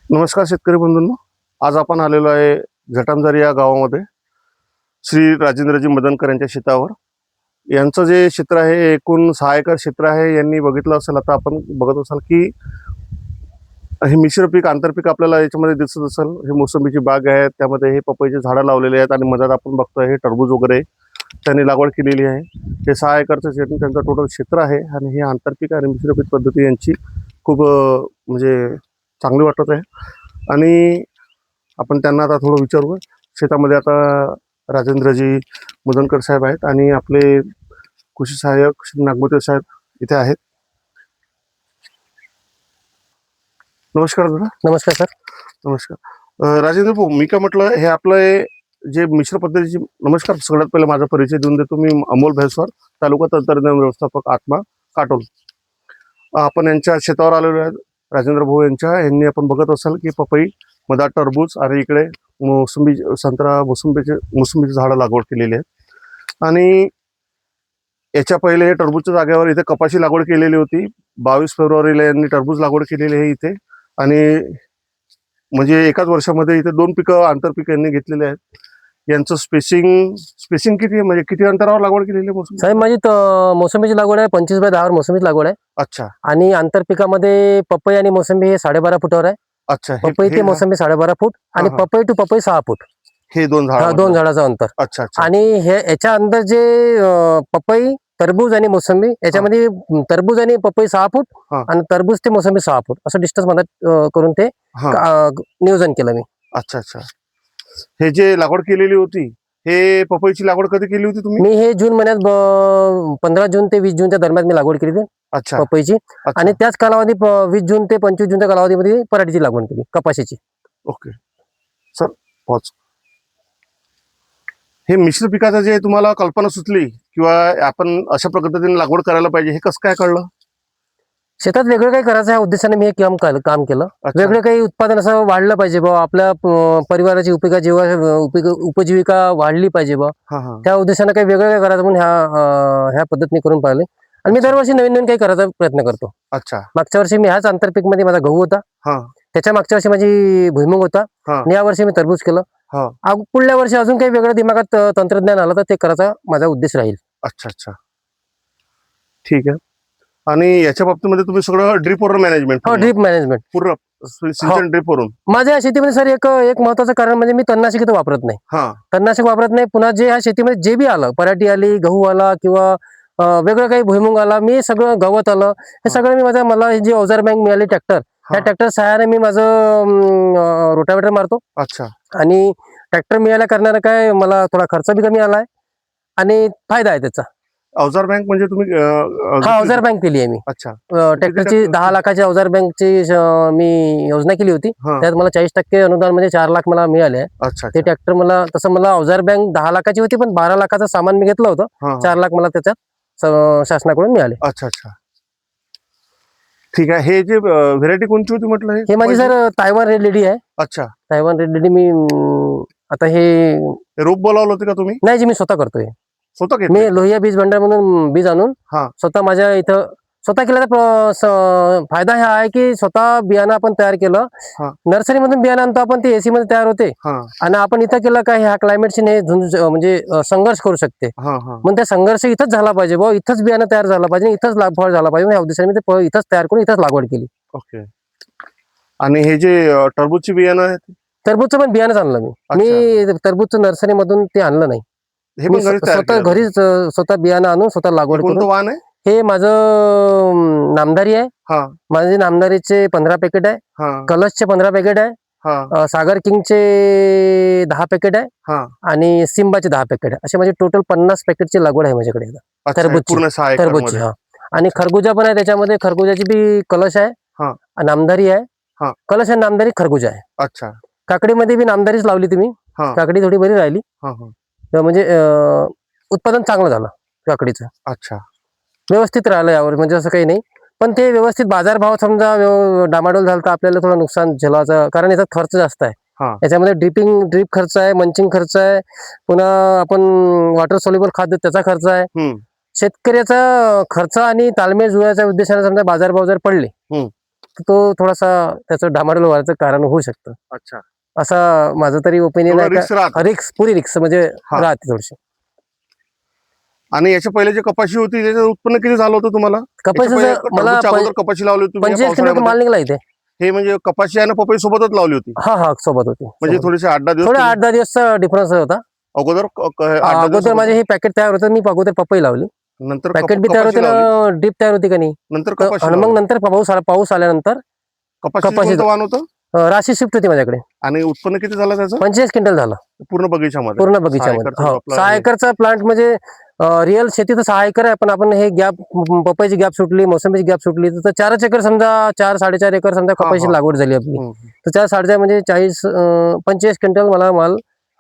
नमस्कार शेतकरी बंधूंनो, आज आपण आलेलो आहे जटामझारी या गावामध्ये श्री राजेंद्रजी मदनकर यांच्या शेतावर. यांचं जे क्षेत्र आहे एकूण 6 एकर क्षेत्र आहे. यांनी बघितलं असेल, आता आपण बघत असाल की हे मिश्र पीक आंतरपीक आपल्याला याच्यामध्ये दिसत असेल. हे मोसंबीची बाग आहे, त्यामध्ये हे पपईचे झाडं लावलेले आहेत आणि मधात आपण बघतोय हे टरबूज वगैरे त्यांनी लागवड केलेली आहे. हे 6 एकरचं क्षेत्र त्यांचं टोटल क्षेत्र आहे आणि हे आंतरपीक आणि मिश्र पीक पद्धती यांची खूप म्हणजे चांगली वाटत आहे. आणि आपण त्यांना आता थोडं विचारू. शेतामध्ये आता राजेंद्रजी मदनकर साहेब आहेत आणि आपले कृषी सहाय्यक श्री नागमोते साहेब इथे आहेत. नमस्कार दादा. नमस्कार सर. नमस्कार राजेंद्र भाऊ. मी काय म्हटलं, हे आपलं जे मिश्र पद्धतीची. नमस्कार. सगळ्यात पहिले माझा परिचय देऊन देतो. मी अमोल भैसवार, तालुका तंत्रज्ञान व्यवस्थापक आत्मा, काटोल. आपण यांच्या शेतावर आलेलो आहे. राजेंद्र भाऊ यांनी आपण बघत असाल की पपई, मधात टरबूज आणि इकडे मोसंबी, संत्रा, मोसंबीची झाडं लागवड केलेली आहे. आणि याच्या पहिले हे टरबूजच्या जागेवर इथे कपाशी लागवड केलेली होती. 22 फेब्रुवारीला यांनी टरबूज लागवड केलेली आहे इथे. आणि म्हणजे एकाच वर्षामध्ये इथे 2 पिकं आंतरपिकं यांनी घेतलेले आहेत. यांचं स्पेसिंग किती आहे, म्हणजे किती अंतरावर लागवड केलेली आहे मोसंबी? साहेब माझी मोसंबीची लागवड आहे 25 बाय 10 मोसंबीची लागवड आहे. अच्छा आणि आंतरपिकामध्ये पपई आणि मोसंबी हे 12.5 फुटावर आहे. अच्छा. पपई ते मोसंबी 12.5 फूट आणि पपई टू पपई 6 फूट. हे दोन झाडाचं अंतर. अच्छा अच्छा. आणि हे याच्या अंदर जे पपई, टरबूज आणि मोसंबी याच्यामध्ये टरबूज आणि पपई 6 फूट आणि टरबूज ते मोसंबी 6 फूट असं डिस्टन्स मध्ये करून ते नियोजन केलं मी. अच्छा अच्छा. हे जे लागवड केलेली होती, हे पपईची लागवड कधी केली होती तुम्ही? मी हे जून महिन्यात 15 जून ते 20 जूनच्या दरम्यान मी लागवड केली अच्छा पपईची. आणि त्याच कालावधी 20 जून ते 25 जूनच्या कालावधीमध्ये पराठीची लागवड केली, कपाशीची. Okay sir. पॉज. हे मिश्र पिकाचं जे तुम्हाला कल्पना सुचली किंवा आपण अशा पद्धतीने लागवड करायला पाहिजे, हे कसं काय कळलं? शेतात वेगळं काही करायचं ह्या उद्देशाने मी हे काम केलं. वेगळं काही उत्पादन असं वाढलं पाहिजे बा, आपल्या परिवाराची उपजीविका वाढली पाहिजे बा, त्या उद्देशाने काही वेगळं काय करायचं म्हणून ह्या पद्धतीने करून पाहिले. आणि मी दरवर्षी नवीन नवीन काही करायचा प्रयत्न करतो. अच्छा. मागच्या वर्षी मी ह्याच आंतरपीक मध्ये माझा गहू होता, त्याच्या मागच्या वर्षी माझी भुईमुग होता आणि या वर्षी मी टरबूज केलं. पुढल्या वर्षी अजून काही वेगळं दिमागात तंत्रज्ञान आलं तर ते करायचा माझा उद्देश राहील. अच्छा अच्छा. ठीक आहे. आणि याच्या बाबतीमध्ये तुम्ही सगळं ड्रीपवर मॅनेजमेंट? ड्रीप मॅनेजमेंट पूर्ण सिंचन ड्रीपवरून. माझ्या शेतीमध्ये सर एक महत्वाचं कारण म्हणजे मी तणनाशक इथं वापरत नाही. तणनाशक वापरत नाही. पुन्हा जे ह्या शेतीमध्ये जे बी आलं, पराठी आली, गहू आला किंवा वेगळं काही भुईमुग आला, मी सगळं गवत आलं, हे सगळं मी मला जे अवजार बँक मिळाली ट्रॅक्टर, त्या ट्रॅक्टर सहाय्याने मी माझं रोटावेटर मारतो. अच्छा. आणि ट्रॅक्टर मिळाल्या करणारा काय मला थोडा खर्च बी कमी आलाय आणि फायदा आहे त्याचा. अवजार बँक म्हणजे तुम्ही? अवजार बँक केली आहे मी. अच्छा. ट्रॅक्टरची 10 लाखाची अवजार बँकची मी योजना केली होती. त्यात मला 40% अनुदान म्हणजे 4 लाख मला मिळाले. ते ट्रॅक्टर मला तसं मला अवजार बँक 10 लाखाची होती, पण 12 लाखाचं सामान मी घेतलं होतं. 4 लाख मला त्याच्यात शासनाकडून मिळाले. अच्छा अच्छा. ठीक आहे. हे जे व्हेरायटी कोणती होती म्हटलं? हे माझी सर तायवान रेड लेडी आहे. अच्छा. Taiwan red lady. मी आता हे रोप बोलावलं होतं का तुम्ही? नाही, जे मी स्वतः करतोय. स्वतः मी लोहिया बीज भंडार म्हणून बीज आणून स्वतः माझ्या इथं स्वतः केल्याचा फायदा हा आहे की स्वतः बियाणं आपण तयार केलं. नर्सरी मधून बियाणं आणतो आपण, ते एसी मध्ये तयार होते. आणि आपण इथं केलं का ह्या क्लायमेटशी म्हणजे संघर्ष करू शकते. मग त्या संघर्ष इथंच झाला पाहिजे बा, इथंच बियाणं तयार झालं पाहिजे, इथंच फळ झाला पाहिजे. या उद्देशाने मी ते इथंच तयार करून इथंच लागवड केली. ओके. आणि हे जे टरबूजची बियाणं आहेत, टरबूजचं पण बियाणंच आणलं मी टरबूजचं नर्सरी मधून ते आणलं नाही. स्वतः घरीच स्वतः बियाणं आणून स्वतः लागवड करून. हे माझं नामदारी आहे. माझे नामदारीचे 15 पॅकेट आहे, कलशचे 15 पॅकेट आहे, सागर किंगचे 10 पॅकेट आहे आणि सिम्बाचे 10 पॅकेट आहे. असे माझे टोटल 50 पॅकेटची लागवड आहे माझ्याकडे टरबूजची. आणि खरबुजा पण आहे त्याच्यामध्ये. खरबुजाची बी कलश आहे, नामदारी आहे. कलश आहे, नामदारी, खरबुजा आहे. अच्छा. काकडीमध्ये बी नामदारीच लावली तुम्ही. काकडी थोडी बरी राहिली, म्हणजे उत्पादन चांगलं झालं काकडीचं. अच्छा. व्यवस्थित राहिलं यावर, म्हणजे असं काही नाही. पण ते व्यवस्थित बाजारभाव समजा डामाडोल झाला तर आपल्याला थोडं नुकसान झेलावायचं, कारण याचा खर्च जास्त आहे. याच्यामध्ये ड्रीप खर्च आहे, मंचिंग खर्च आहे, पुन्हा आपण वॉटर सोल्युबल खाद्य त्याचा खर्च आहे. शेतकऱ्याचा खर्च आणि ताळमेळ जुळायच्या उद्देशाने समजा बाजारभाव जर पडले तर तो थोडासा त्याचं डामाडोल व्हायचं कारण होऊ शकतं. अच्छा, असा माझं तरी ओपिनियन आहे. रिक्स राहत. रिक्स, पुरी रिक्स म्हणजे राहते थोडीशी. आणि याच्या पहिले जे कपाशी होती त्याचं उत्पन्न किती झालं होतं तुम्हाला? कपाशीचं मला कपाशी लावली होती 25 क्विंटल माल निघाला इथे. हे म्हणजे कपाशी आणि पपई सोबतच लावली होती? हा सोबत होती. म्हणजे थोडेसे 8-10 दिवस, थोडे 8-10 दिवसचा डिफरन्स होता. अगोदर माझे हे पॅकेट तयार होतं, मी अगोदर पपई लावली, नंतर पॅकेट बी तयार होते ना, ड्रीप तयार होती का नाही, नंतर मग नंतर पाऊस आल्यानंतर कपाशीचं वाण होतं. राशी शिफ्ट होती माझ्याकडे. आणि उत्पन्न किती झालं त्याचं? 25 क्विंटल झालं पूर्ण बगीच्यामध्ये. 6 एकरचा प्लांट म्हणजे रिअल शेती तर 6 एकर आहे, पण आपण हे गॅप, पपईची गॅप सुटली, मोसंबीची गॅप सुटली, तर 4 एकर समजा, 4-4.5 एकर समजा कपाशीची लागवड झाली आपली. तर 4-4.5 म्हणजे 25 क्विंटल मला माल,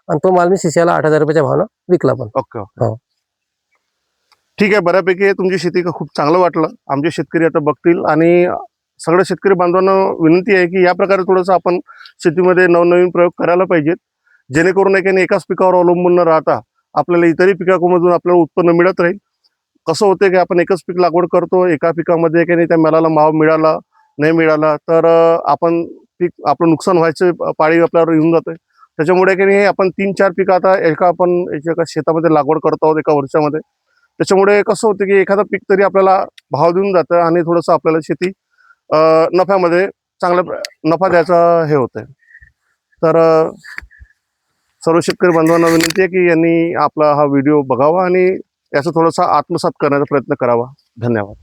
आणि तो माल मी सीसीआयला 8,000 रुपयाच्या भावानं विकला पण. ओके, ठीक आहे. बऱ्यापैकी तुमची शेती खूप चांगलं वाटलं. आमचे शेतकरी आता बघतील, आणि सगळ्या शेतकरी बांधवांना विनंती आहे की या प्रकारे थोडंसं आपण शेतीमध्ये नवनवीन प्रयोग करायला पाहिजेत, जेणेकरून एकाच पिकावर अवलंबून न राहता आपल्याला इतरही पिकामधून आपल्याला उत्पन्न मिळत राहील. कसं होतं की आपण एकच पीक लागवड करतो, एका पिकामध्ये की नाही त्या मालाला भाव मिळाला नाही मिळाला तर आपलं नुकसान व्हायचं पाळी आपल्यावर येऊन जाते. त्याच्यामुळे की नाही आपण 3-4 पिकं आता एका शेतामध्ये लागवड करतो आहोत एका वर्षामध्ये. त्याच्यामुळे कसं होतं की एखादं पीक तरी आपल्याला भाव देऊन जातं, आणि थोडंसं आपल्याला शेती नफ्यामध्ये चांगला नफा द्यायचा हे होतंय. तर सर्व शेतकरी बांधवांना विनंती आहे की यांनी आपला हा व्हिडिओ बघावा आणि याचा थोडासा आत्मसात करण्याचा प्रयत्न करावा. धन्यवाद.